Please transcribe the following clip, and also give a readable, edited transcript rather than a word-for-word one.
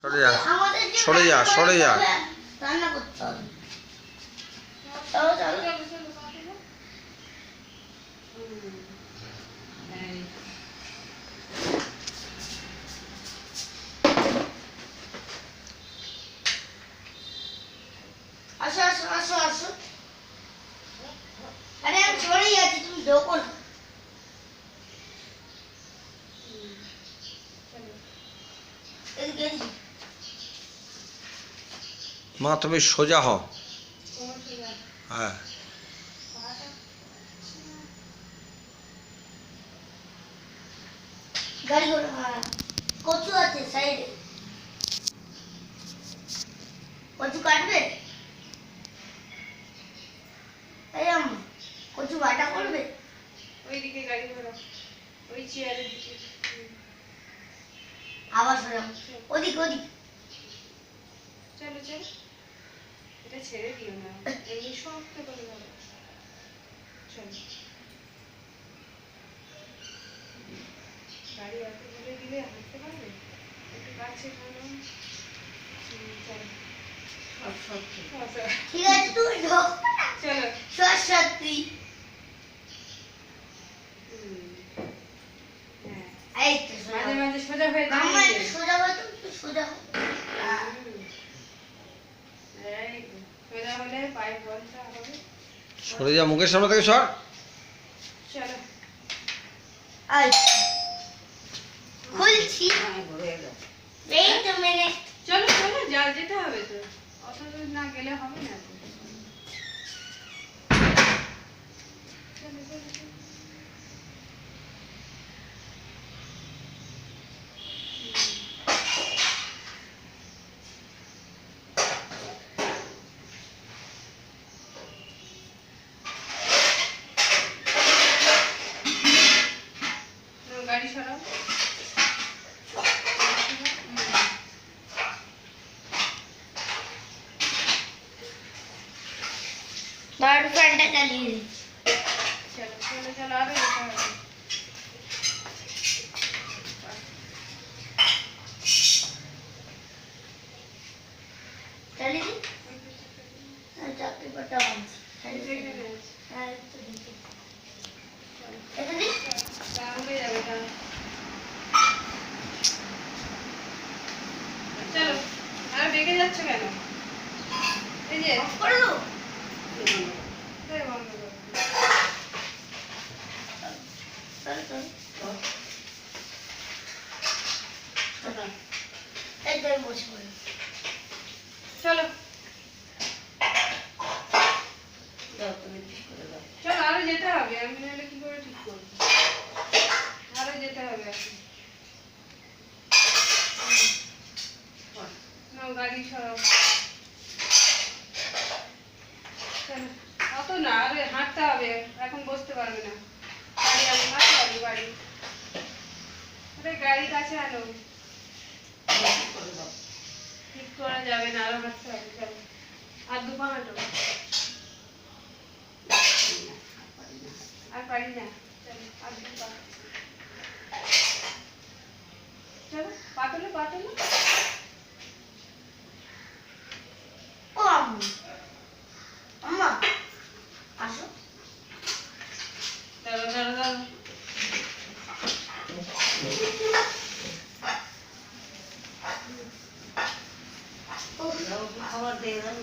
সরে যা, সরে যা, সরে যা। রান্না করতে হবে। চলো চলো। আসো আসো আসো আসো। আরে আমি সরে যাচ্ছি, তুমি ঢোকো না। এদিকে এদিকে। মা তুমি সোজা হও। হ্যাঁ, গাড়ি করে কচু আছে সাইডে। কচু কাটবে? এই আম্মা, কচু বাটা করবে? ওইদিকে গাড়ি ঘোড়া, ওই চেয়ারের দিকে। আবার সরাম। ওদিক ওদিক। চলো চলো, এটা ছেড়ে দিও না, এমনি শক্ত করে ধরো। চলো, গাড়ি এত ধরে দিলে হাঁটতে পারবে? একটু কাছে টানো। চলো, ঠিক আছে, তুমি ঢোকো না। চলো। সত্যি। হ্যাঁ, এই তো সোজা। মাঝে মাঝে সোজা হয়ে আম্মা দাঁড়িয়ে একটু সোজা হও তো, একটু সোজা হও। এই তো, সোজা হলে পায়ে বলটা হবে। সরে যা, মুখের সামনে থেকে সর। চলো, আই খুলছি। এই তো মেনে। চলো চলো, যা যেতে হবে তো, অত দূর না গেলে হবে না তো। চলো চলো চলো। গাড়ি সরাও। বারো ফ্যানটা চালিয়ে দিই। চলো চলো চলো, আরো যেতে হবে। চালিয়ে দিই। চাকরি পাটা বাঁধছি। হ্যাঁ, এই তো দিচ্ছি। এটা দিই। উড়ে যাবে তা। চলো, আর বেগে যাচ্ছ কেন? এই যে অফ করে দেবো? এই বন্ধ করো। চলো, চলো। এই তো আমি বসে পড়লাম। চলো চলো, আরো যেতে হবে, আমি নাহলে কি করে ঠিক করবো? আরো যেতে হবে এখন। নাও গাড়ি সরাও। চলো, অত না, আরে হাঁটতে হবে, এখন বসতে পারবে না। গাড়ি আনো, হাঁটতে হবে গাড়ি। আরে গাড়ি কাছে আনো। ঠিক করা যাবে না, আরো হাঁটতে হবে। চলো, আর দুপা হাঁটো। আর পারি না। চলো, আর দুপা। চলো, পাতলো পাতলো। ও আম্মা, আম্মা আসো। দাঁড়াও দাঁড়াও দাঁড়াও। খাবার দিয়ে দাও।